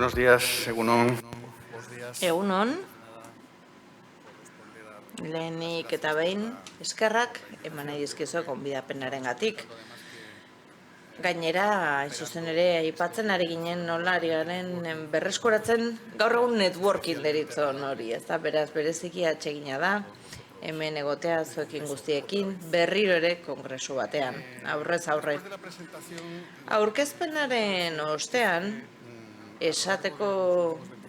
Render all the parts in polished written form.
Buenos días, Egunon. Egunon, lehenik eta behin, eskerrak eman nahi dizkizu gonbidapenarengatik. Gainera, hain zuzen ere, aipatzen ari ginen nola ari garen berreskuratzen gaur egun networking deritzon hori, ez da, beraz bereziki atsegina da, hemen egotea zuekin guztiekin, berriro ere kongresu batean, aurrez aurre. Aurkezpenaren ostean, esateko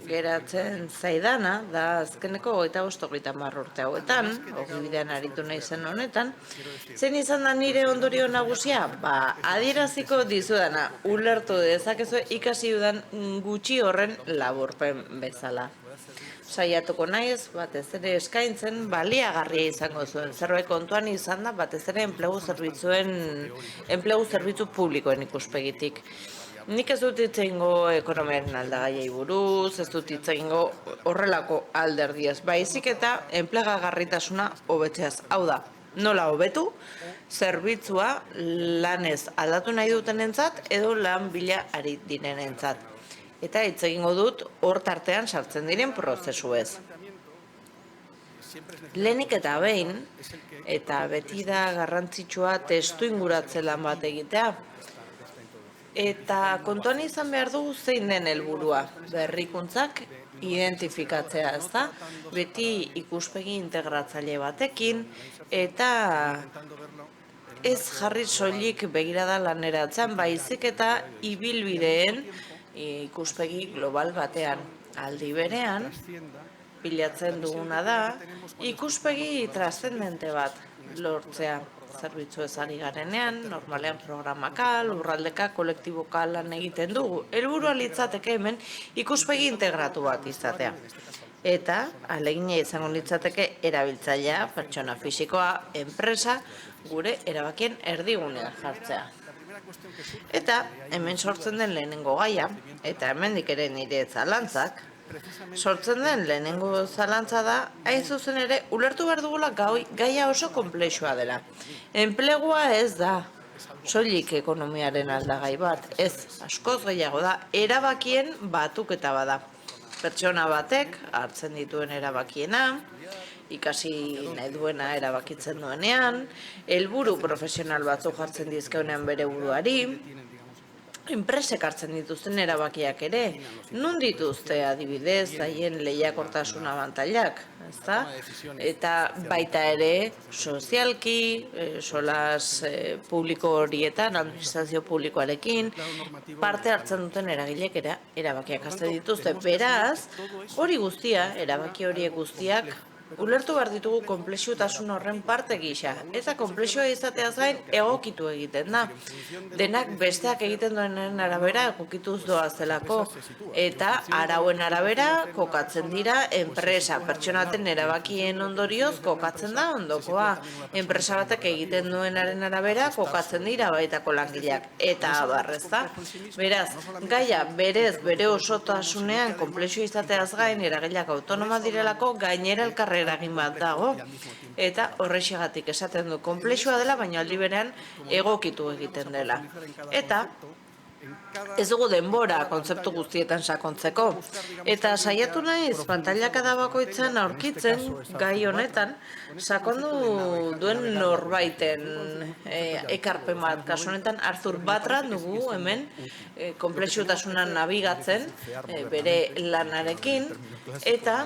geratzen zaidana, da azkeneko 25-30 urte hauetan, ogibidean aritu nahi zen honetan, zein izan da nire ondorio nagusia? Adieraziko dizudana, ulertu dezakezu ikasi dudan gutxi horren laburpen bezala. Saiatuko naiz, batez ere eskaintzen, baliagarria izango zuen. Zerbait kontuan izan da, batez ere enplegu zerbitzu publikoen ikuspegitik. Nik ez dut itzengo ekonomiaren aldagaiei buruz, ez dut itzengo horrelako alderdiez, baizik eta enplegagarritasuna hobetzeaz. Hau da, nola hobetu, zerbitzua lanez aldatu nahi dutenentzat edo lan bila ari direnentzat. Eta hitz egingo dut hor tartean sartzen diren prozesuez. Lehenik eta behin, eta beti da garrantzitsua testu inguratze lan bat egitea. Eta kontuan izan behar du zein den helburua, berrikuntzak identifikatzea, ez da? Beti ikuspegi integratzaile batekin, eta ez jarri soilik begirada laneratzen, baizik eta ibilbideen ikuspegi global batean. Aldi berean, bilatzen duguna da, ikuspegi trascendente bat lortzea. Zerbitzu ezari garenean, normalean programaka, lurraldeka, kolektiboka lan egiten dugu. Helburua litzateke hemen ikuspegi integratu bat izatea. Eta, alegina izango litzateke erabiltzailea, pertsona fisikoa, enpresa, gure erabakien erdigunean jartzea. Eta, hemen sortzen den lehenengo gaia, eta hemendik ere nire zalantzak, sortzen den lehenengo zalantza da, hain zuzen ere, ulertu behar dugula gaia oso konplexua dela. Enplegua ez da, soilik ekonomiaren aldagai bat, ez, askoz gehiago da, erabakien batuketa bada. Pertsona batek hartzen dituen erabakiena, ikasi nahi duena erabakitzen duenean, helburu profesional batzuk jartzen dizkeunean bere buruari, enpresek hartzen dituzten erabakiak ere, nun dituzte adibidez, haien lehiakortasun abantailak, ezta? Eta baita ere, sozialki, solas publiko horietan, administrazio publikoarekin, parte hartzen duten eragilek erabakiak hartzen dituzte. Beraz, hori guztia, erabaki horiek guztiak, ulertu behar ditugu konplexutasun horren parte gisa, eta konplexua izateaz gain egokitu egiten da. Denak besteak egiten duenen arabera egokituz doazelako, eta arauen arabera kokatzen dira enpresa, pertsonaten erabakien ondorioz kokatzen da ondokoa. Enpresa batek egiten duenaren arabera kokatzen dira baitako langileak, eta abarrezta. Beraz, gaia berez bere osotasunean konplexua izateaz gain eragileak autonoma direlako gainera elkarre eragin bat dago, eta horrexegatik esaten du konplexua dela, baina aldi berean egokitu egiten dela. Eta ez dugu denbora kontzeptu guztietan sakontzeko. Eta saiatu naiz, pantailakada bakoitzan aurkitzen gai honetan, sakondu duen norbaiten ekarpen bat. Kasu honetan, Arthur Batra dugu hemen konplexutasunan nabigatzen bere lanarekin, eta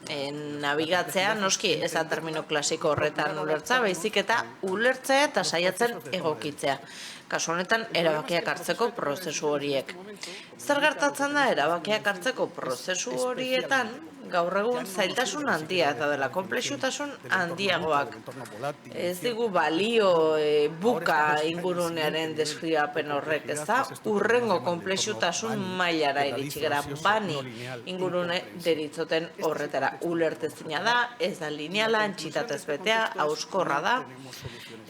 nabigatzea, noski, ez da termino klasiko horretan ulertza, baizik eta ulertzea eta saiatzen egokitzea. Kasu honetan, erabakiak hartzeko prozesu horiek. Zer gertatzen da erabakiak hartzeko prozesu horietan, gaur egun zailtasun handia eta dela konplexutasun handiagoak. Ez digu balio buka ingurunearen deskribapen horrek, ez da? Urrengo konplexutasun mailara iritsi gara, bani ingurune deritzoten horretara. Ulertezina da, ez da lineala, antxitatez betea, hauskorra da,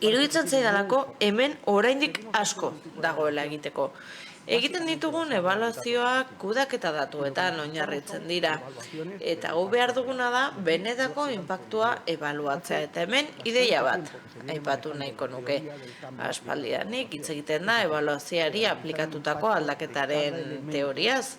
Iruditzen zaidalako hemen oraindik asko dagoela egiteko. Egiten ditugun ebaluazioak kudaketa datuetan oinarritzen dira. Eta gu behar duguna da benetako inpaktua ebaluatzea. Eta hemen ideia bat aipatu nahiko nuke. Aspaldidanik hitz egiten da ebaluazioari aplikatutako aldaketaren teoriaz.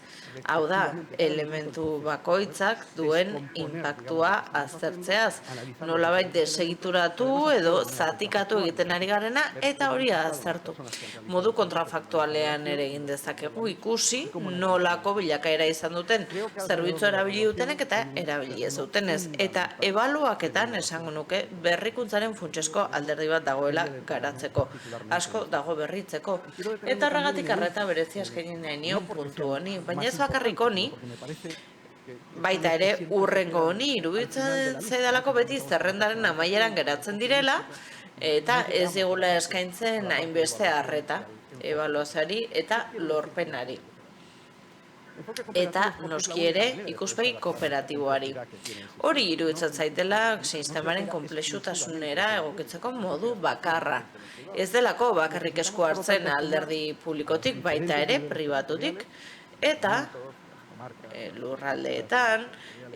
Hau da, elementu bakoitzak duen inpaktua aztertzeaz. Nolabait desegituratu edo zatikatu egiten ari garena eta hori aztertu. Modu kontrafaktualean ere egin dezakegu ikusi nolako bilakaera izan duten zerbitzu erabili dutenek eta erabili ez dutenez. Eta ebaluaketan esango nuke berrikuntzaren funtsezko alderdi bat dagoela garatzeko. Asko dago berritzeko. Eta horregatik arreta berezia eskaini nahi nion puntu honi. Baina ez bakarrik honi, baita ere urrengo honi iruditzen zaidalako beti zerrendaren amaieran geratzen direla eta ez digula eskaintzen hainbeste arreta ebaluazioari eta lorpenari. Eta noski ere ikuspegi kooperatiboari. Hori iruditzen zaitela sistemaren konplexutasunera egokitzeko modu bakarra. Ez delako bakarrik esku hartzen alderdi publikotik, baita ere pribatutik, eta lurraldeetan,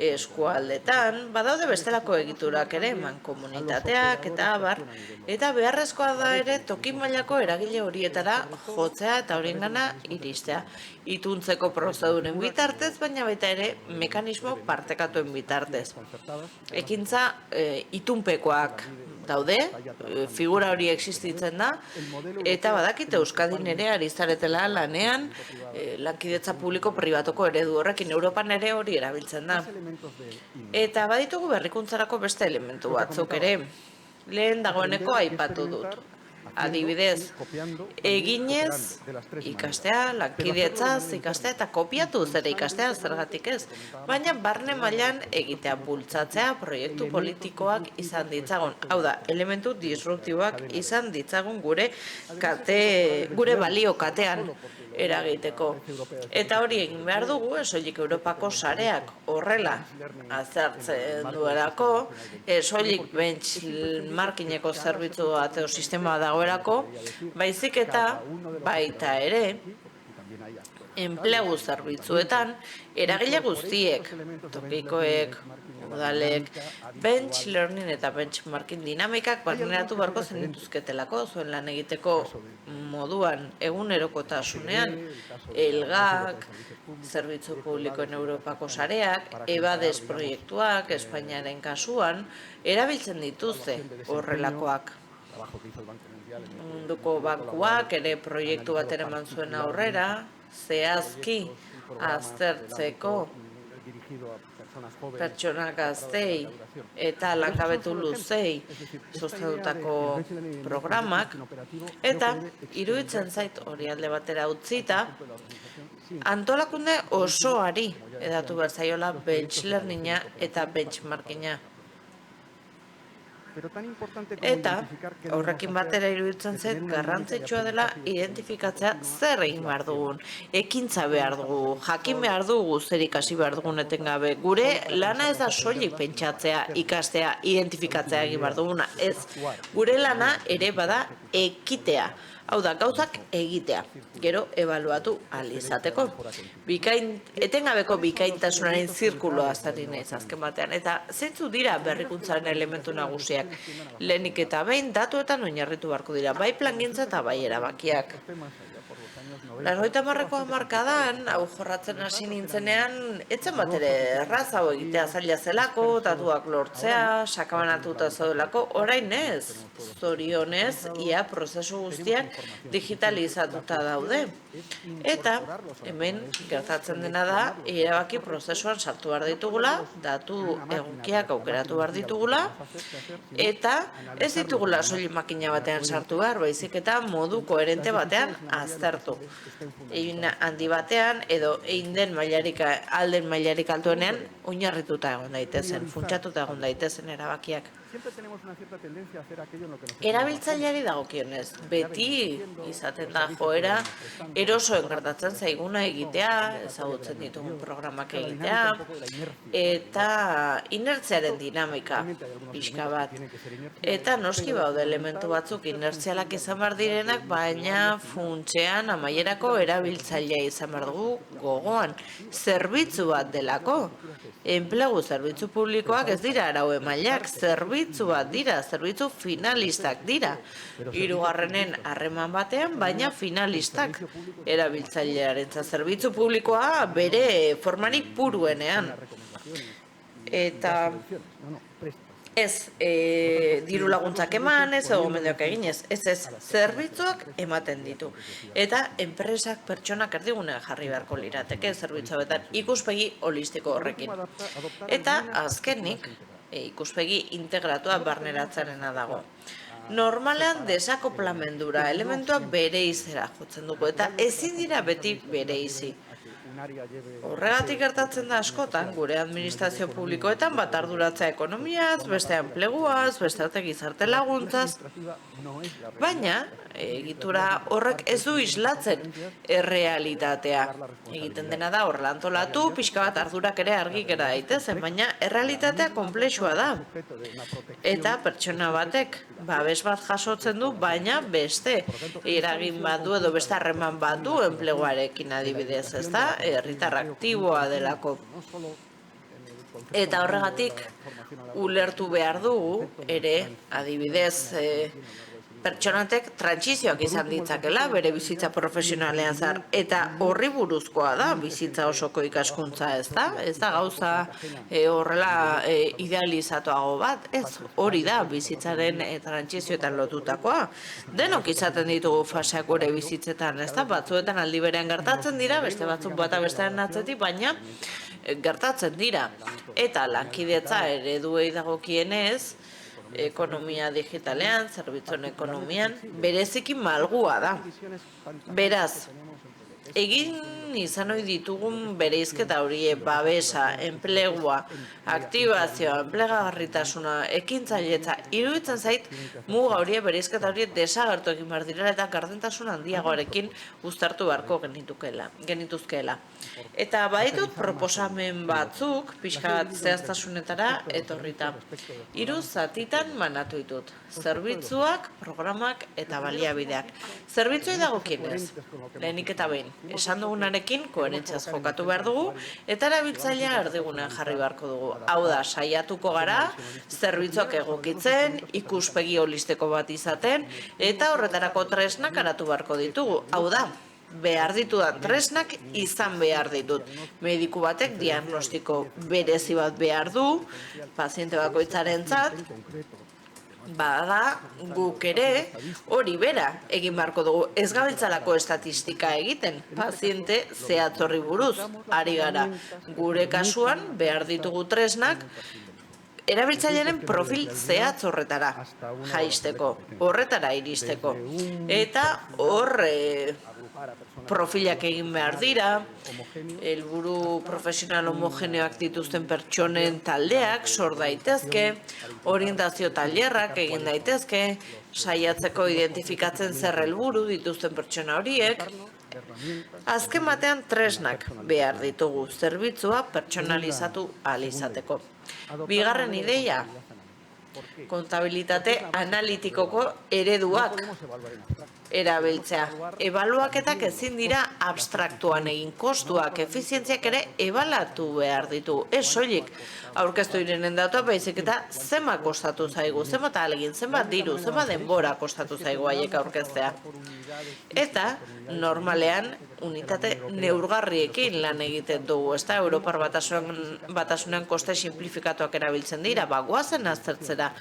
eskualdetan, badaude bestelako egiturak ere, mankomunitateak eta abar, eta beharrezkoa da ere toki mailako eragile horietara jotzea eta horiengana iristea. Ituntzeko prozeduren bitartez, baina baita ere mekanismo partekatuen bitartez. Ekintza itunpekoak daude, figura hori existitzen da, eta badakit Euskadin ere ari zaretela lanean lankidetza publiko-pribatoko eredu horrekin Europan ere hori erabiltzen da. Eta baditugu berrikuntzarako beste elementu batzuk ere. Lehen dagoeneko aipatu dut. Adibidez, eginez ikastea, lankidetzaz ikastea eta kopiatuz ere ikastea zergatik ez. Baina barne mailan egitea bultzatzea proiektu politikoak izan ditzagun. Hau da, elementu disruptiboak izan ditzagun gure balio katean eragiteko. Eta hori egin behar dugu, soilik Europako sareak horrela azertzen duelako, soilik benchmarkingeko zerbitzu bat edo sistema dagoelako, baizik eta baita ere, enplegu zerbitzuetan, eragile guztiek, tokikoek, udalek, bench learning eta benchmarking dinamikak barneratu beharko zenituzketelako, zuen lan egiteko moduan egunerokotasunean, elgak, zerbitzu publikoen Europako sareak, EBADES proiektuak, Espainiaren kasuan, erabiltzen dituzte horrelakoak. Munduko bankuak ere proiektu bat eraman zuen aurrera, zehazki aztertzeko pertsona gaztei eta langabetu luzei sustatutako programak, eta iruditzen zait hori alde batera utzita, antolakunde osoari edatu behar zaiola bench learninga eta benchmarkinga. Eta horrekin batera iruditzen zait garrantzitsua dela identifikatzea zer egin behar dugun, ekintza behar dugu, jakin behar dugu zer ikasi behar dugun etengabe. Gure lana ez da soilik pentsatzea, ikastea, identifikatzea egin behar duguna, ez. Gure lana ere bada ekitea. Hau da, gauzak egitea, gero ebaluatu ahal izateko. Etengabeko bikaintasunaren zirkuloa azari naiz azken batean. Eta zeintzu dira berrikuntzaren elementu nagusiak. Lehenik eta behin datuetan oinarritu beharko dira, bai plangintza eta bai erabakiak. 80ko hamarkadan, hau jorratzen hasi nintzenean, etzen bat ere erraz hau egitea zaila zelako, datuak lortzea, sakabanatuta zaudelako, orain ez, zorionez, ia prozesu guztiak digitalizatuta daude. Eta, hemen, gertatzen dena da, erabaki prozesuan sartu behar ditugula, datu egokiak aukeratu behar ditugula, eta ez ditugula soilik makina batean sartu behar, baizik eta modu koherente batean aztertu. Egin handi batean, edo egin den alden mailarik altuenean, oinarrituta egon daitezen, funtsatuta egon daitezen erabakiak. Erabiltzaileari dagokionez, beti izaten da joera erosoen gertatzen zaiguna egitea, ezagutzen ditugun programak egitea, eta inertziaren dinamika pixka bat. Eta noski baude elementu batzuk inertzialak izan behar direnak, baina funtsean amaierako erabiltzailea izan behar dugu gogoan. Zerbitzu bat delako. Enplegu zerbitzu publikoak ez dira arau emaileak, zerbitzu bat dira, zerbitzu finalistak dira. Hirugarrenen harreman batean, baina finalistak erabiltzailearentzat zerbitzu publikoa bere formarik puruenean. Eta ez diru laguntzak eman, ez gomendioak eginez, ez zerbitzuak ematen ditu. Eta enpresak pertsonak erdigunean jarri beharko lirateke zerbitzua betan ikuspegi holistiko horrekin. Eta azkenik, ikuspegi integratua barneratzarena dago. Normalean desakoplamendura elementua bereizera jotzen dugu, eta ezin dira beti bereizi. Horregatik gertatzen da askotan, gure administrazio publikoetan bat arduratzea ekonomiaz, beste enpleguaz, beste gizarte laguntzaz, baina egitura horrek ez du islatzen errealitatea. Egiten dena da horrela antolatu, pixka bat ardurak ere argi gera daitezen, baina errealitatea konplexua da. Eta pertsona batek babes bat jasotzen du, baina beste eragin bat du edo beste harreman bat du enpleguarekin adibidez, ez da? Herritar aktiboa delako. Eta horregatik ulertu behar dugu ere adibidez pertsonatek trantsizioak izan ditzakela bere bizitza profesionalean zar, eta horri buruzkoa da bizitza osoko ikaskuntza, ez da? Ez da gauza horrela idealizatuago bat, ez hori da bizitzaren trantsizioetan lotutakoa. Denok izaten ditugu faseak gure bizitzetan, ez da? Batzuetan aldi berean gertatzen dira, beste batzuk bata bestearen atzetik, baina gertatzen dira. Eta lankidetza ereduei dagokienez, ekonomia digitalean, zerbitzuen ekonomian, bereziki malgua da. Beraz, egin izan ohi ditugun bereizketa horiek babesa, enplegua, aktibazioa, enplegagarritasuna, ekintzailetza, iruditzen zait muga horiek bereizketa horiek desagertu egin behar direla eta gardentasun handiagoarekin uztartu beharko genituzkeela. Eta baditut proposamen batzuk, pixka bat zehaztasunetara etorrita. 3 zatitan banatu ditut. Zerbitzuak, programak eta baliabideak. Zerbitzuei dagokienez, lehenik eta behin, esan dugunarekin koherentziaz jokatu behar dugu, eta erabiltzailea erdigunean jarri beharko dugu. Hau da, saiatuko gara, zerbitzuak egokitzen, ikuspegi holistiko bat izaten, eta horretarako tresnak garatu beharko ditugu. Hau da, behar ditudan tresnak izan behar ditut. Mediku batek diagnostiko berezi bat behar du, paziente bakoitzarentzat, bada guk ere hori bera egin beharko dugu. Ez gabiltzalako estatistika egiten, paziente zehatz horri buruz ari gara. Gure kasuan behar ditugu tresnak erabiltzailearen profil zehatz horretara jaisteko, horretara iristeko. Eta hor profilak egin behar dira, helburu profesional homogeneoak dituzten pertsonen taldeak sor daitezke, orientazio tailerrak egin daitezke, saiatzeko identifikatzen zer helburu dituzten pertsona horiek. Azken batean tresnak behar ditugu zerbitzua pertsonalizatu ahal izateko. Bigarren ideia, kontabilitate analitikoko ereduak erabiltzea. Ebaluaketak ezin dira abstraktuan egin, kostuak, efizientziak ere ebalatu behar ditu. Ez soilik aurkeztu direnen datua, baizik eta zenbat kostatu zaigu, zenbat ahalegin, zenbat diru, zenbat denbora kostatu zaigu haiek aurkeztea. Eta normalean unitate neurgarriekin lan egiten dugu, ez da? Europar batasunean koste simplifikatuak erabiltzen dira, goazen aztertzera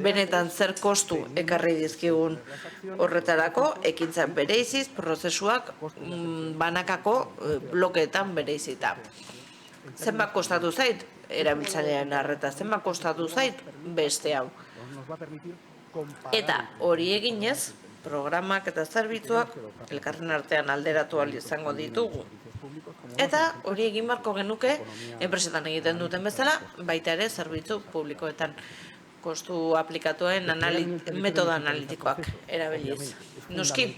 benetan zer kostu ekarri dizkigun horretarako, ekintzan bereiziz, prozesuak banakako blokeetan bereizita. Zenbat kostatu zait erabiltzailearen arreta, zenbat kostatu zait beste hau. Eta hori eginez, programak eta zerbitzuak elkarren artean alderatu ahal izango ditugu. Eta hori egin beharko genuke enpresetan egiten duten bezala, baita ere zerbitzu publikoetan. kostu aplikatuen metodo analitikoak erabiliz. Noski,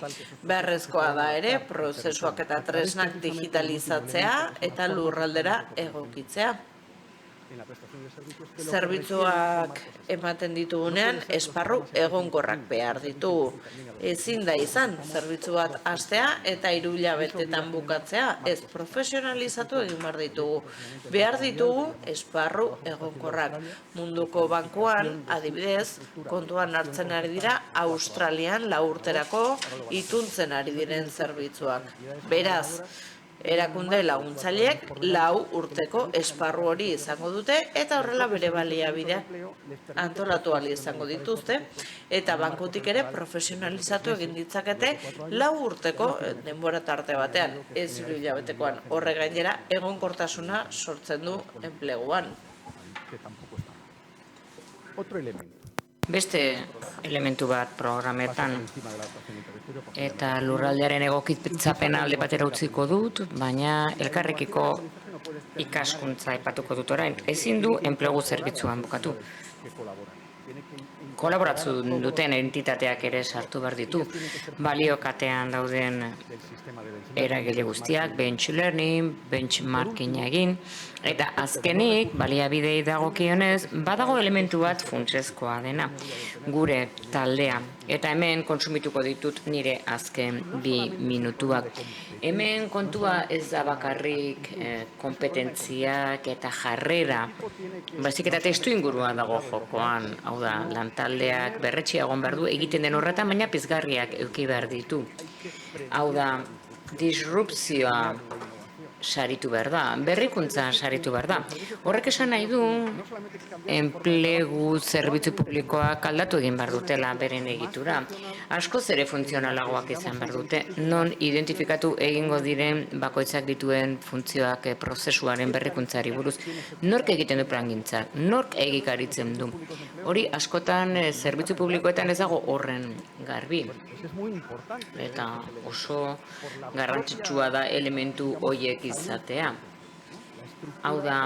beharrezkoa da ere, prozesuak eta tresnak digitalizatzea eta lurraldera egokitzea. Zerbitzuak ematen ditugunean, esparru egonkorrak behar ditugu. Ezin da izan, zerbitzu bat hastea eta 3 hilabetetan bukatzea, ez profesionalizatu egin behar ditugu. Behar ditugu esparru egonkorrak. Munduko bankuan, adibidez, kontuan hartzen ari dira Australian 4 urterako ituntzen ari diren zerbitzuak. Beraz, erakunde laguntzaileek 4 urteko esparru hori izango dute eta horrela bere baliabideak antolatu ahal izango dituzte eta bankutik ere profesionalizatu egin ditzakete 4 urteko denbora tarte batean, ez 3 hilabetekoan. Horre gainera egonkortasuna sortzen du enpleguan. Beste elementu bat programetan eta lurraldearen egokitzapena alde batera utziko dut, baina elkarrekiko ikaskuntza aipatuko dut orain. Ezin du enplegu zerbitzuan bukatu. Kolaboratzen duten entitateak ere sartu behar ditu. Baliokatean dauden eragile guztiak, bench learning, benchmarking egin, eta azkenik, baliabidei dagokionez, badago elementu bat funtsezkoa dena, gure taldea. Eta hemen kontsumituko ditut nire azken 2 minutuak. Hemen kontua ez da bakarrik kompetentziak eta jarrera, baizik eta testu ingurua dago jokoan, hau da, lantaldeak berretxia egon behar du egiten den horretan, baina pizgarriak eduki behar ditu. Hau da, disrupzioa saritu behar da, berrikuntza saritu behar da. Horrek esan nahi du, enplegu zerbitzu publikoak aldatu egin behar dutela beren egitura. Askoz ere funtzionalagoak izan behar dute, non identifikatu egingo diren bakoitzak dituen funtzioak prozesuaren berrikuntzari buruz. Nork egiten du plangintza, nork egikaritzen du. Hori askotan zerbitzu publikoetan ez dago horren garbi. Eta oso garrantzitsua da elementu horiek izatea. Hau da,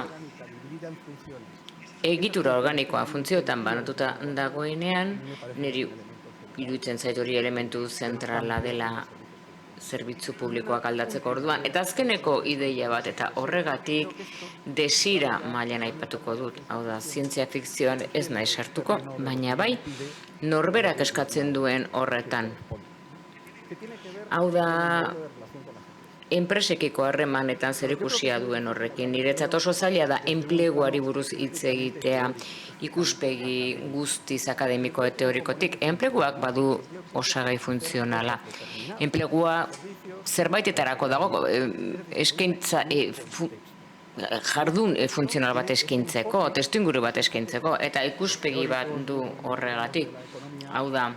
egitura organikoa funtzioetan banatuta dagoenean, niri iruditzen zait hori elementu zentrala dela zerbitzu publikoak aldatzeko orduan. Eta azkeneko ideia bat, eta horregatik desira mailan aipatuko dut. Hau da, zientzia fikzioan ez nahi sartuko, baina bai, norberak eskatzen duen horretan. Hau da, enpresekiko harremanetan zerikusia duen horrekin. Niretzat oso zaila da enpleguari buruz hitz egitea ikuspegi guztiz akademiko eta teorikotik. Enpleguak badu osagai funtzionala. Enplegua zerbaitetarako dago, eskaintza jardun funtzional bat eskaintzeko, testuinguru bat eskaintzeko, eta ikuspegi bat du horregatik. Hau da,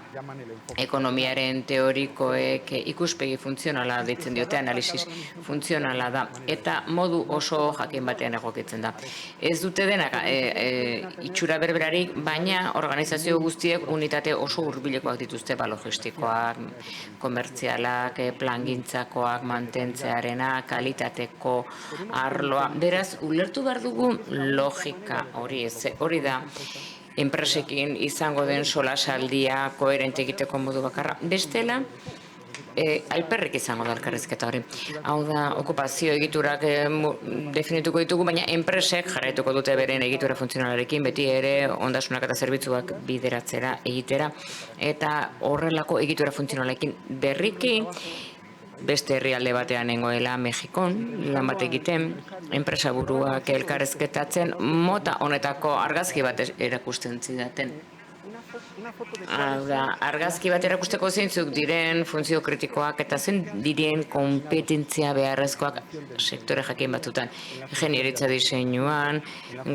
ekonomiaren teorikoek ikuspegi funtzionala deitzen diote, analisis funtzionala da, eta modu oso jakin batean egokitzen da. Ez dute denak itxura berberarik, baina organizazio guztiek unitate oso hurbilekoak dituzte, logistikoak, komertzialak, plangintzakoak, mantentzearena, kalitateko arloa. Beraz, ulertu behar dugu logika hori ez, hori da, enpresekin izango den solasaldia koherente egiteko modu bakarra. Bestela, alperrik izango da elkarrizketa hori. Hau da, okupazio egiturak definituko ditugu, baina enpresek jarraituko dute beren egitura funtzionalarekin, beti ere ondasunak eta zerbitzuak bideratzera egitera, eta horrelako egitura funtzionalekin berriki, beste herrialde batean nengoela Mexikon, lan bat egiten, enpresa buruak elkarrezketatzen, mota honetako argazki bat erakusten zidaten. Argazki bat erakusteko zeintzuk diren funtzio kritikoak eta zen diren kompetentzia beharrezkoak sektore jakin batzutan. Ingeniaritza diseinuan,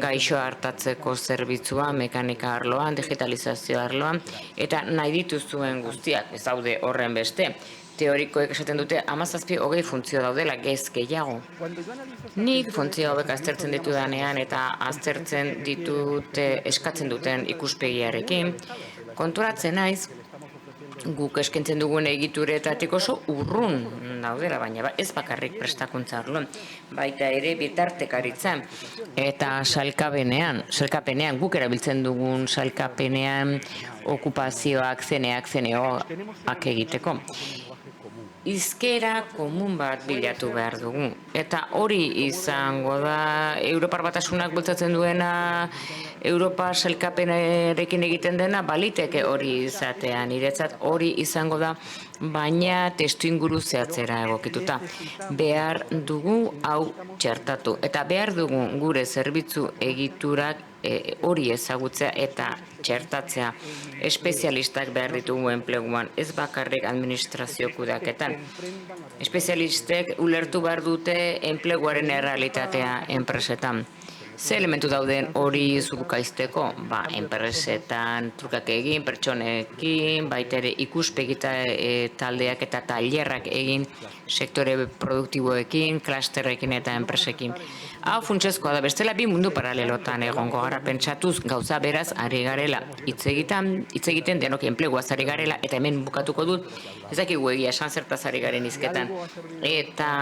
gaixo hartatzeko zerbitzua, mekanika arloan, digitalizazio arloan, eta nahi dituzuen guztiak, ez daude horren beste. Teorikoek esaten dute 17-20 funtzio daudela, gehiago. Nik funtzio hauek aztertzen ditudanean eta aztertzen ditute eskatzen duten ikuspegiarekin, konturatzen naiz, guk eskaintzen dugun egituretatik oso urrun daudela, baina ez bakarrik prestakuntza arloan, baita ere bitartekaritzan eta sailkapenean guk erabiltzen dugun sailkapenean okupazioak, zeneoak egiteko. Hizkera komun bat bilatu behar dugu. Eta hori izango da Europar Batasunak bultzatzen duena, Europa sailkapenarekin egiten dena, baliteke hori izatea. Niretzat hori izango da, baina testuinguru zehatzera egokituta. Behar dugu hau txertatu. Eta behar dugu gure zerbitzu egiturak hori ezagutzea eta txertatzea. Espezialistak behar ditugu enpleguan, ez bakarrik administrazio kudeaketan. Espezialistek ulertu behar dute enpleguaren errealitatea enpresetan. Ze elementu dauden hori zukaizteko? Enpresetan trukak egin, pertsonekin, baita ere ikuspegita taldeak eta tailerrak egin, sektore produktiboekin, klasterrekin eta enpresekin. Hau funtsezkoa da, bestela bi mundu paralelotan egongo gara pentsatuz gauza beraz ari garela hitz egiten denok enpleguaz ari garela, eta hemen bukatuko dut, ez dakigu egia esan zertaz ari garen hizketan. Eta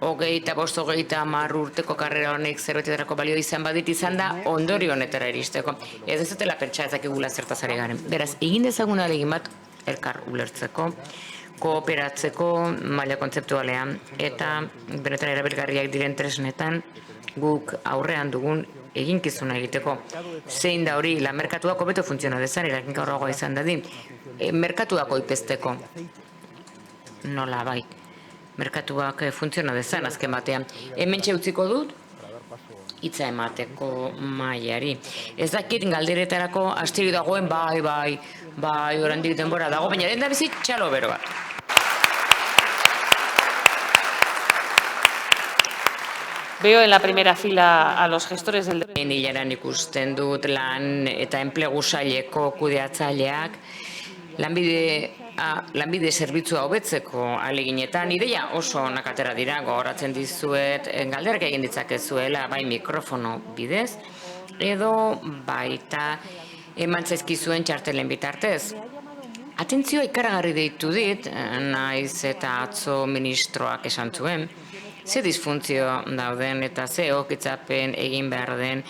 25-30 urteko karrera honek zerbaitetarako balio izan badit izan da ondorio honetara iristeko. Ez dutela pentsa ez dakigula zertaz ari garen. Beraz, egin dezagun ahalegin bat elkar ulertzeko, kooperatzeko maila kontzeptualean eta benetan erabilgarriak diren tresnetan guk aurrean dugun eginkizuna egiteko. Zein da hori, lan merkatuak hobeto funtziona dezan, eraginkorragoa izan dadin, merkatuak oipesteko. Nola bai. Merkatuak funtsiona dezan azken batean. Hementxe utziko dut, hitza emateko mailari. Ez dakit galderetarako astiri dagoen, bai, oraindik denbora dago, baina den da bizi txalo bero bat. Veo en la primera fila a los gestores del... Hilaran ikusten dut lan eta enplegu saileko kudeatzaileak, lanbide zerbitzua hobetzeko ahaleginetan, ideia oso onak atera dira, gogoratzen dizuet, galderak egin ditzakezuela, bai mikrofono bidez, edo baita eman zaizkizuen txartelen bitartez. Atentzioa ikaragarri deitu dit, naiz eta atzo ministroak esan zuen, ze disfuntzio dauden eta ze egokitzapen egin behar den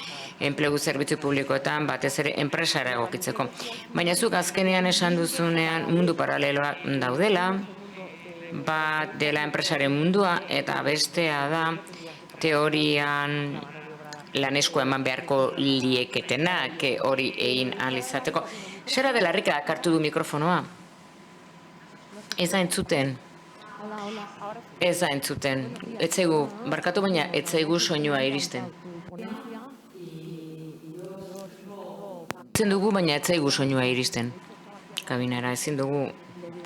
enplegu zerbitzu publikoetan batez ere enpresara egokitzeko. Baina zuk azkenean esan duzunean mundu paraleloa daudela, bat dela enpresaren mundua eta bestea da teorian lanesko eman beharko lieketenak hori egin ahal izateko. Zera dela Rika hartu du mikrofonoa? Ez da entzuten. Ez da entzuten. Etzaigu, barkatu baina, etzaigu soinua iristen. Etzen dugu, baina etzaigu soinua iristen. Kabinara, ezin dugu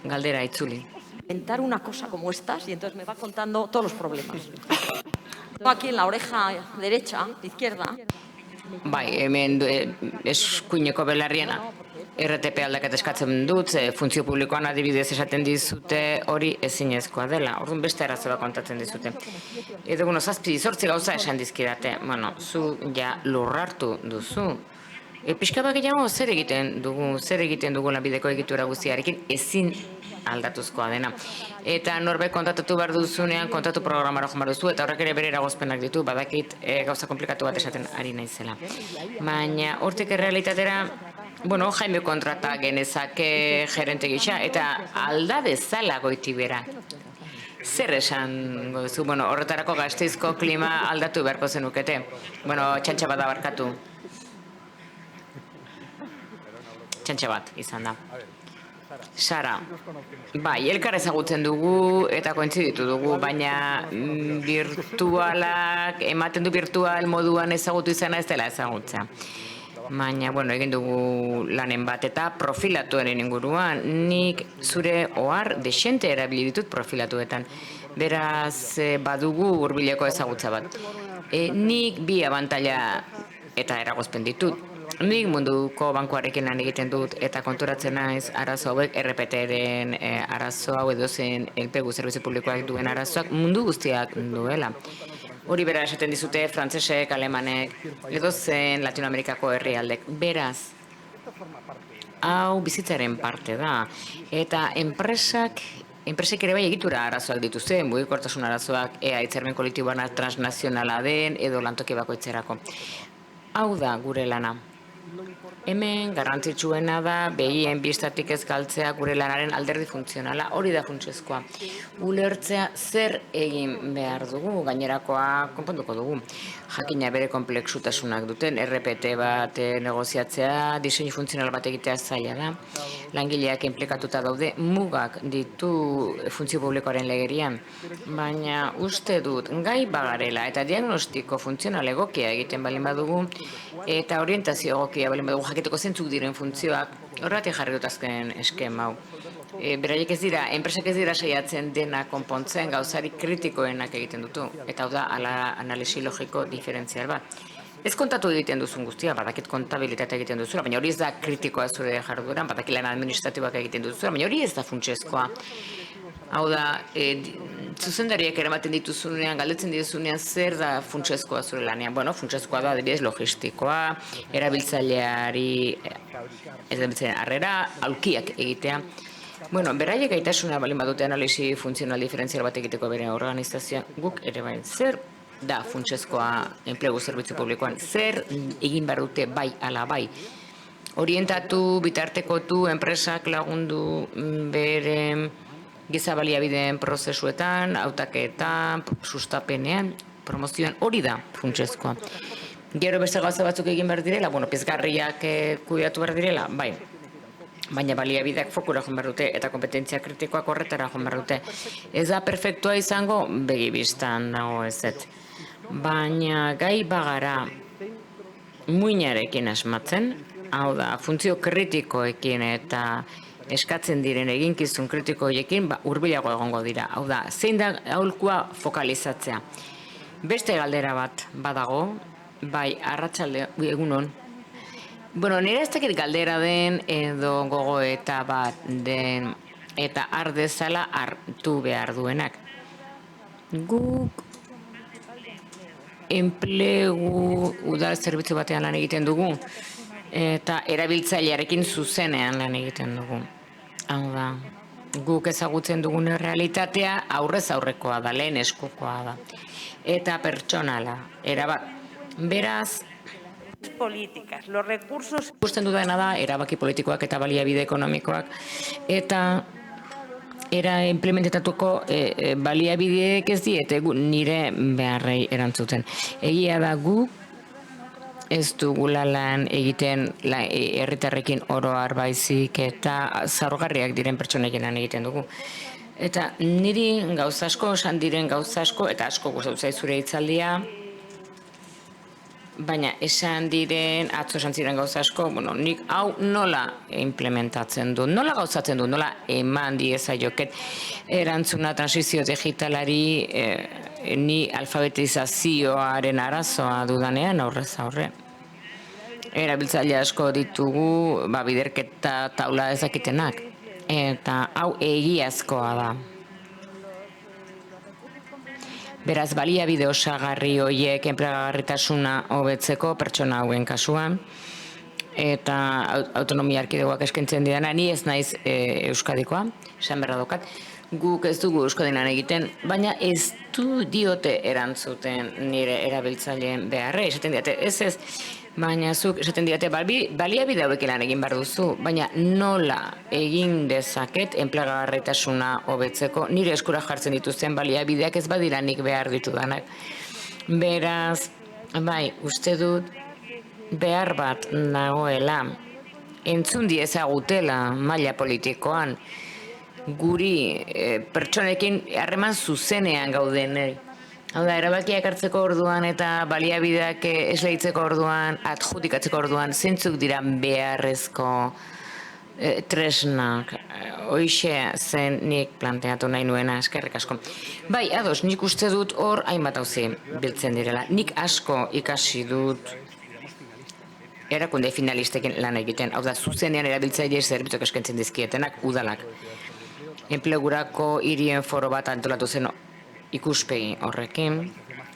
galdera itzuli. Inventar una cosa como estas y entonces me va contando todos los problemas. Tengo aquí en la oreja derecha, izquierda. Bai, hemen eskuineko belarriena. RTP aldaketa eskatzen dut, funtzio publikoan adibidez esaten dizute hori ezinezkoa dela. Orduan beste arazo bat kontatzen dizute. Edo, 7-8 gauza esan dizkidate. Zu ja lurrartu duzu. Pixka bat gehiago zer egiten dugu lanbideko egitura guztiarekin ezin aldatuzkoa dena. Eta norbait kontatatu behar duzunean, kontatu programara joan behar duzu, eta horrek ere bere eragozpenak ditu, badakit gauza komplikatu bat esaten ari naizela. Baina hortik errealitatera, Jaime kontrata genezake gerente gisa, eta alda dezala Goitibera. Zer esan duzu? Horretarako Gasteizko klima aldatu beharko zenukete. Txantxa bat da barkatu. Txantxa bat izan da. Sara, bai, elkar ezagutzen dugu eta kointziditu dugu, baina virtualak, ematen du virtual moduan ezagutu izana ez dela ezagutza. Baina, egin dugu lanen bat eta profilatuaren inguruan, nik zure ohar desente erabili ditut profilatuetan. Beraz, badugu hurbileko ezagutza bat. Nik bi abantaila eta eragozpen ditut. Nik munduko bankuarekin lan egiten dut eta konturatzen naiz arazo hauek RPT-ren arazo hau edozen enplegu zerbitzu publikoak duen arazoak mundu guztiak duela. Hori bera esaten dizute frantsesek, alemanek, edozen Latinoamerikako herrialdek. Beraz, hau bizitzaren parte da. Eta enpresak enpresek ere bai egitura arazoak dituzte, mugikortasun arazoak, ea hitzarmen kolektiboan transnazionala den, edo lantoki bakoitzerako. Hau da gure lana. Hemen garrantzitsuena da begien bistatik ez galtzea gure lanaren alderdi funtzionala, hori da funtsezkoa. Ulertzea zer egin behar dugu, gainerakoa konponduko dugu. Jakina bere konplexutasunak duten, RPT bat negoziatzea, diseinu funtzional bat egitea zaila da. Langileak inplikatuta daude, mugak ditu funtzio publikoaren legerian. Baina uste dut, gai bagarela eta diagnostiko funtzional egokia egiten balin badugu, eta orientazio egokia balin badugu jakiteko zentzuk diren funtzioak, horretik jarri dut azken eskema hau. Beraiek ez dira, enpresak ez dira saiatzen dena konpontzen, gauzarik kritikoenak egiten dutu, eta hau da analisi logiko diferentzial bat. Ez kontatu egiten duzun guztia, badakit kontabilitatea egiten duzula, baina hori ez da kritikoa zure jardueran, badakit lan administratiboak egiten duzula, baina hori ez da funtsezkoa. Hau da, zuzendariak eramaten dituzunean, galdetzen dituzunean zer da funtsezkoa zure lanean. Bueno, funtsezkoa da, adibidez, logistikoa, erabiltzaileari, ez da harrera, aulkiak egitea. Bueno, beraiek gaitasuna balin badute analisi funtzional diferentzial bat egiteko bere organizazioa, guk ere bai, zer da funtsezkoa enplegu zerbitzu publikoan, zer egin behar dute bai ala bai. Orientatu, bitartekotu, enpresak lagundu bere giza baliabideen prozesuetan, hautaketan, sustapenean, promozioan, hori da funtsezkoa. Gero beste gauza batzuk egin behar direla, bueno, pizgarriak kudeatu behar direla, bai. Baina baliabideak fokura joan behar dute eta kompetentzia kritikoak horretara joan behar dute. Ez da perfektua izango, begi biztan dago ezetz. Baina gai bagara muinarekin asmatzen, hau da, funtzio kritikoekin eta eskatzen diren eginkizun kritiko horiekin hurbilago egongo dira. Hau da, zein da aholkua fokalizatzea. Beste galdera bat badago, bai, arratsalde egunon. Bueno, nire ez dakit galdera den edo gogoeta bat den eta ardezala hartu behar duenak. Guk enplegu udal zerbitzu batean lan egiten dugu eta erabiltzailearekin zuzenean lan egiten dugu. Hau da, guk ezagutzen dugun realitatea aurrez aurrekoa da, lehen eskukoa da. Eta pertsonala, erabat. Beraz, políticas, los recursos. Ikusten dudana da, erabaki politikoak eta baliabide ekonomikoak, eta implementatatuko baliabideek ez diete nire beharrei erantzuten. Egia da guk ez dugula lan egiten herritarrekin oro har baizik eta zaurgarriak diren pertsonekin lan egiten dugu. Eta niri gauza asko, esan diren gauza asko, eta asko gustatu zait zure hitzaldia, baina esan diren, atzo esan ziren gauza asko, bueno, nik hau nola implementatzen du, nola gauzatzen du, nola eman diezaioket erantzuna transizio digitalari ni alfabetizazioaren arazoa dudanean aurrez aurre. Erabiltzaile asko ditugu, biderketa taula ezakitenak, eta hau egiazkoa da. Beraz, baliabide osagarri horiek enplegagarritasuna hobetzeko pertsona hauen kasuan, eta autonomia erkidegoak eskaintzen didana, ni ez naiz Euskadikoa, esan berra daukat, guk ez dugu Euskadinan egiten, baina ez du diote erantzuten nire erabiltzaileen beharrei, esaten didate, ez, baina zuk esaten didate, baliabide hauekin lan egin behar duzu, baina nola egin dezaket enplegagarritasuna hobetzeko, nire eskura jartzen dituzten baliabideak ez badira nik behar ditudanak. Beraz, bai, uste dut behar bat nagoela, entzun diezagutela maila politikoan, guri pertsonekin harreman zuzenean gaudenei. Hau da, erabakiak hartzeko orduan eta baliabideak esleitzeko orduan, adjudikatzeko orduan, zeintzuk dira beharrezko tresnak, hoixe zen nik planteatu nahi nuena, eskerrik asko. Bai, ados, nik uste dut hor hainbat auzi biltzen direla. Nik asko ikasi dut erakunde finalistekin lan egiten, hau da, zuzenean erabiltzaile zerbitzuk eskaintzen dizkietenak udalak. Enplegurako hirien foro bat antolatu zen ikuspegi horrekin,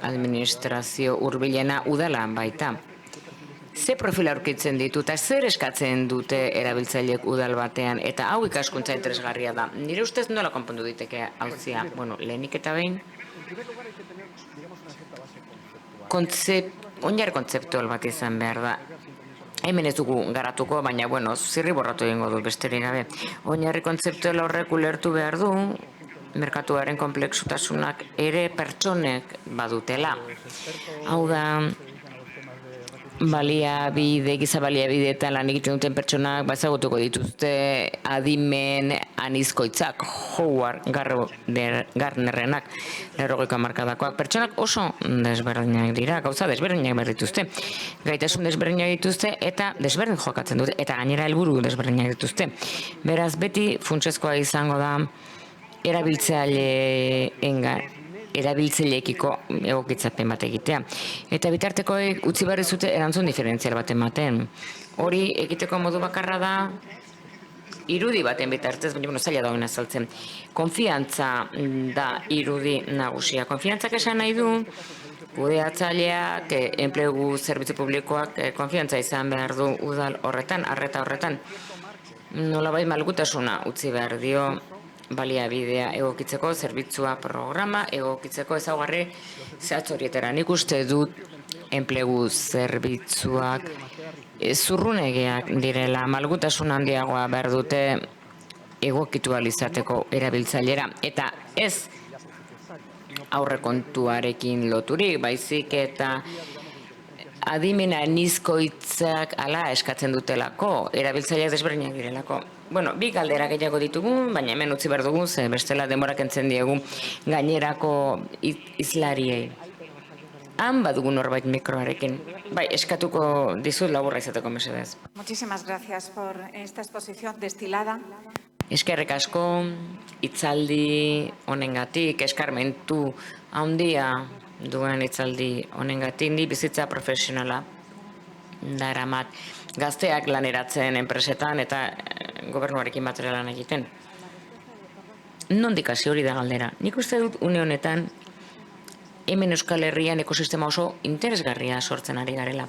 administrazio hurbilena udala baita. ze profila aurkitzen ditu eta zer eskatzen dute erabiltzaileek udal batean, eta hau ikaskuntza interesgarria da. Nire ustez nola konpondu diteke hauzia? Bueno, lehenik eta behin, oinarri kontzeptual bat izan behar da. Hemen ez dugu garatuko, baina, bueno, zirri borratu egingo du besterik gabe. Oinarri kontzeptual horrek ulertu behar du, merkatuaren konplexutasunak ere pertsonek badutela. Hau da, giza baliabideetan lan egiten duten pertsonak ezagutuko dituzte adimen anizkoitzak, Howard Gardnerrenak, 80 hamarkadakoak. Pertsonak oso desberdinak dira, gauza desberdinak behar dituzte. Gaitasun desberdinak dituzte eta desberdin jokatzen dute, eta gainera helburu desberdinak dituzte. Beraz, beti funtsezkoa izango da erabiltzaileekiko egokitzapen bat egitea. Eta bitartekoek utzi behar dizute erantzun diferentzial bat ematen. Hori egiteko modu bakarra da irudi baten bitartez, baina zaila dagoen azaltzen. Konfiantza da irudi nagusia. Konfiantzak esan nahi du, kudeatzaileak, enplegu zerbitzu publikoak konfiantza izan behar du udal horretan, arreta horretan. Nolabait malgutasuna utzi behar dio baliabidea egokitzeko, zerbitzua programa egokitzeko ezaugarri zehatz horietara. Nik uste dut enplegu zerbitzuak zurrunegiak direla, malgutasun handiagoa behar dute egokitu ahal izateko erabiltzailera, eta ez aurrekontuarekin loturik, baizik eta adimena nizkoitzak ala eskatzen dutelako, erabiltzaileak desberdinak direlako. Bueno, bi galdera gehiago ditugu, baina hemen utzi behar dugu, ze bestela denbora kentzen diegu gainerako izlariei. Han badugu norbait mikroarekin. Bai, eskatuko dizut laburra izateko mesedez. Muchísimas gracias por esta exposición destilada. Eskerrik asko, hitzaldi honengatik, eskarmentu handia duen hitzaldi honengatik, ni bizitza profesionala daramat. Gazteak laneratzen enpresetan eta gobernuarekin batera lan egiten. Nondik hasi hori da galdera? Nik uste dut une honetan hemen Euskal Herrian ekosistema oso interesgarria sortzen ari garela.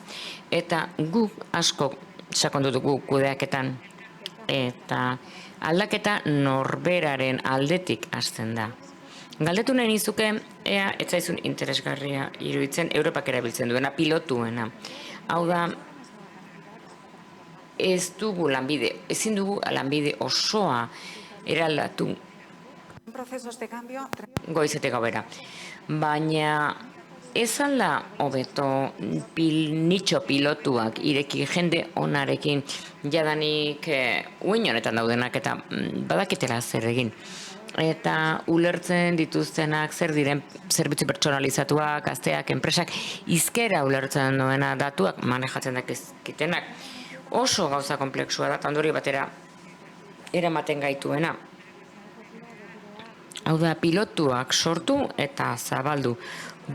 Eta guk asko sakondu dugu kudeaketan eta aldaketa norberaren aldetik hasten da. Galdetu nahi nizuke, ea ez zaizun interesgarria iruditzen Europak erabiltzen duena, pilotuena. Hau da, ezin dugu lanbide osoa eraldatu goizetik gauera. Baina ez alda hobeto nitxo pilotuak ireki jende onarekin jadanik uin honetan daudenak eta badakitela zer egin. Eta ulertzen dituztenak zer diren zerbitzu pertsonalizatuak, gazteak, enpresak, hizkera ulertzen duena datuak manejatzen dakizkitenak. Oso gauza komplexua da, ondori batera eramaten gaituena. Hau da, pilotuak sortu eta zabaldu.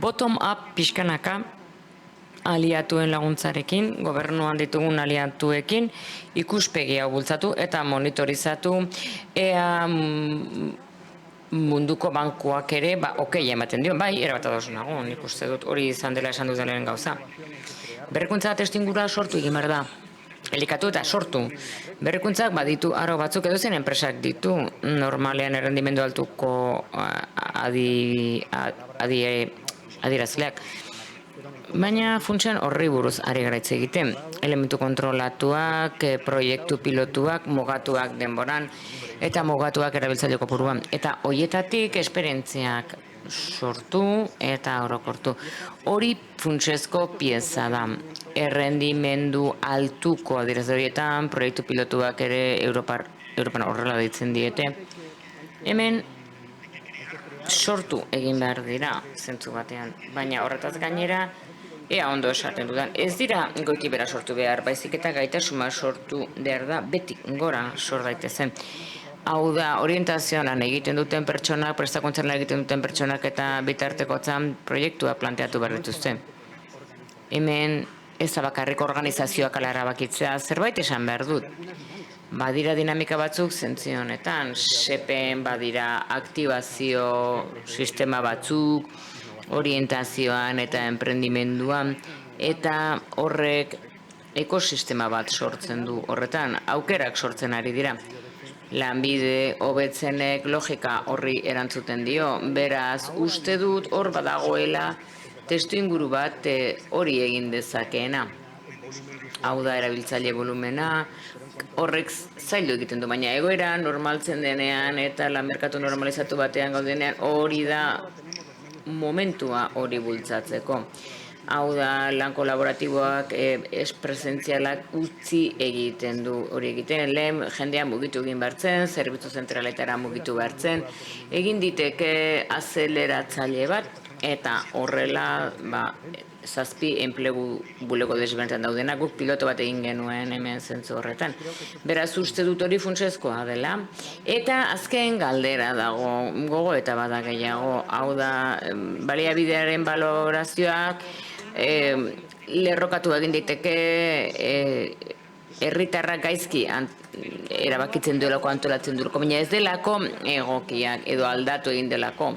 Bottom-up pixkanaka aliatuen laguntzarekin, gobernuan ditugun aliatuekin, ikuspegi hau bultzatu eta monitorizatu ea munduko bankuak ere, okei ematen dio, bai, erabat ados nago, nik uste dut hori izan dela esan dut delen gauza. Berrikuntza testingura sortu egin behar da. Elikatu eta sortu. Berrikuntzak baditu aro batzuk edo zen enpresak ditu. Normalean errendimendu altuko adierazleak. Baina funtsean horri buruz ari garaitze egiten. Elementu kontrolatuak, proiektu pilotuak, mugatuak denboran, eta mugatuak erabiltzaile kopuruan. Eta hoietatik esperientziak sortu eta orokortu. Hori funtsezko pieza da. Errendimendu altuko adierazle horietan, proiektu pilotuak ere Europan horrela deitzen diete. Hemen sortu egin behar dira, zentzu batean. Baina horretaz gainera, ea ondo esaten dudan. Ez dira goiti bera sortu behar, baizik eta gaitasuna sortu behar da, beti gora sor daitezen. Hau da, orientazioan lan egiten duten pertsonak, prestakuntzan lan egiten duten pertsonak eta bitartekotzan proiektua planteatu behar dituzte. Hemen ez da bakarrik organizazioak ala erabakitzea, zerbait esan behar dut. Badira dinamika batzuk zentzio honetan, SEPen badira aktibazio sistema batzuk, orientazioan eta enprendimenduan, eta horrek ekosistema bat sortzen du horretan, aukerak sortzen ari dira. Lanbide hobetzenek logika horri erantzuten dio, beraz uste dut hor badagoela testu inguru bat hori egin dezakeena. Hau da erabiltzaile volumena, horrek zaildu egiten du, baina egoera normaltzen denean eta lan merkatu normalizatu batean gaudenean hori da momentua hori bultzatzeko. Hau da, lan kolaboratiboak, presentzialak utzi egiten du hori egiten. Lehen jendea mugitu egin behartzen, zerbitzu zentraletara mugitu behartzen. Egin diteke azeleratzaile bat, eta horrela, 7 enplegu bulego desbertan daudenak, guk piloto bat egin genuen hemen zentzu horretan. Beraz uste dut hori funtsezkoa dela. Eta azken galdera dago, gogo eta bada gehiago, hau da, baliabidearen balorazioak, lerrokatu egin daiteke herritarrak gaizki erabakitzen duelako, antolatzen duelako, baina ez delako egokiak edo aldatu egin delako.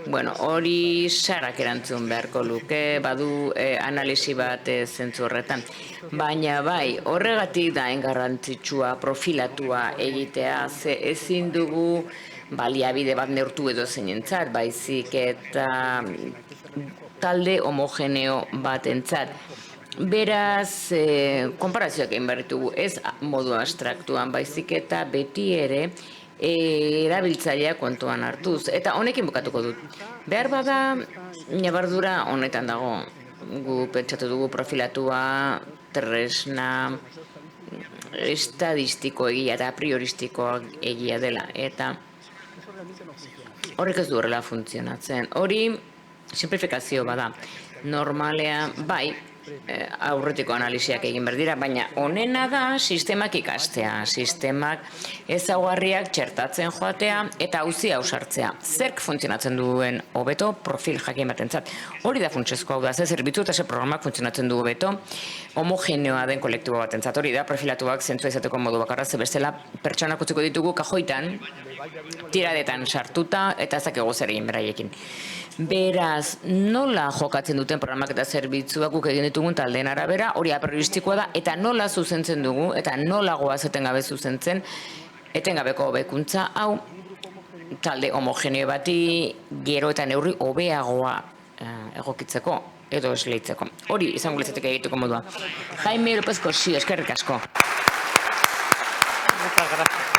Bueno, hori sarak erantzun beharko luke, badu analisi bat zentzu horretan. Baina bai, horregatik da garrantzitsua profilatua egitea, ze ezin dugu baliabide bat neurtu edo zeinentzat, baizik eta talde homogeneo batentzat. Beraz, konparazioak egin behar ditugu, ez modu abstraktuan, baizik eta beti ere erabiltzailea kontuan hartuz. Eta honekin bukatuko dut. Behar bada, nabardura honetan dago. Gu pentsatu dugu profilatua, tresna, estadistiko egia eta prioristiko egia dela. Eta horrek ez du horrela funtzionatzen. Hori simplifikazio bada. Normalean, bai, aurretiko analisiak egin behar dira, baina honena da sistemak ikastea, sistemak ezaugarriak txertatzen joatea eta auzia ausartzea. Zerk funtzionatzen duen hobeto profil jakin batentzat. Hori da funtsezkoa, hau da, ze zerbitzu eta ze programak funtzionatzen du hobeto homogeneoa den kolektibo batentzat. Hori da profilatuak zentzua izateko modu bakarra, ze bestela pertsonak utziko ditugu kajoitan, tiradetan sartuta eta ezakegu zer egin beraiekin. Beraz, nola jokatzen duten programak eta zerbitzuak guk egin ditugun taldeen arabera, hori aprioristikoa da, eta nola zuzentzen dugu, eta nola goaz etengabe zuzentzen, etengabeko hobekuntza, hau, talde homogeneo bati gero eta neurri hobeagoa egokitzeko, edo esleitzeko. Hori izango litzateke egituko modua. Jaime López Cossío, eskerrik asko. Muchas gracias.